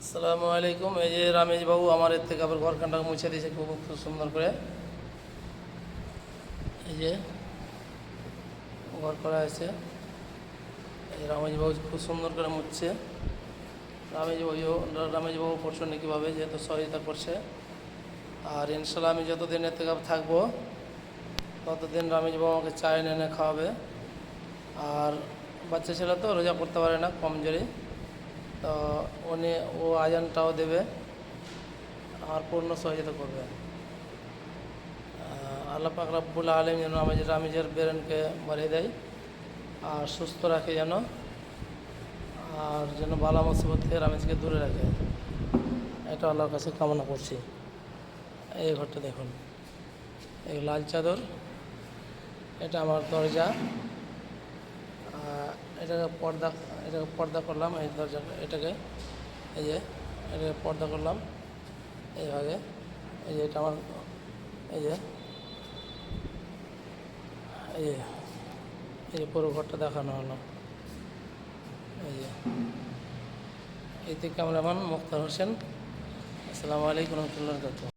আসসালামু আলাইকুম। এই যে রামেশ বাবু আমার এর থেকে আবার ঘরখানটা মুছে দিয়েছে খুব খুব সুন্দর করে। এই যে ঘর করা আছে, এই রামেশ বাবু খুব সুন্দর করে মুছছে। রামেশ বাবু পড়ছেন কীভাবে, যেহেতু সহযোগিতা করছে। আর ইনশাল্লাহ আমি যতদিন এর থেকে থাকবো ততদিন রামেশ বাবু আমাকে চা এনে খাওয়াবে। আর বাচ্চা ছেলে তো রোজা করতে পারে না, কমজোরি, তো ও আজানটাও দেবে আর পূর্ণ সহযোগিতা করবে। আল্লাহ পাক রব্বুল আলামিন যেন রামেজের ব্রেনকে বাড়িয়ে দেয় আর সুস্থ রাখে যেন, আর যেন বালা মুসিবত থেকে রামেজকে দূরে রাখে, এটা আল্লাহর কাছে কামনা করছি। এই ঘরটা দেখুন, এই লাল চাদর, এটা আমার দরজা। এটাকে পর্দা করলাম, এই দরজাটা এটাকে পর্দা করলাম এইভাবে। এই যে এটা আমার, এই যে এই যে এই যে পুরো ঘরটা দেখানো হলো। এই থেকে ক্যামেরাম্যান মুক্তার হোসেন। আসসালামু আলাইকুম রহমতুল্লাহ।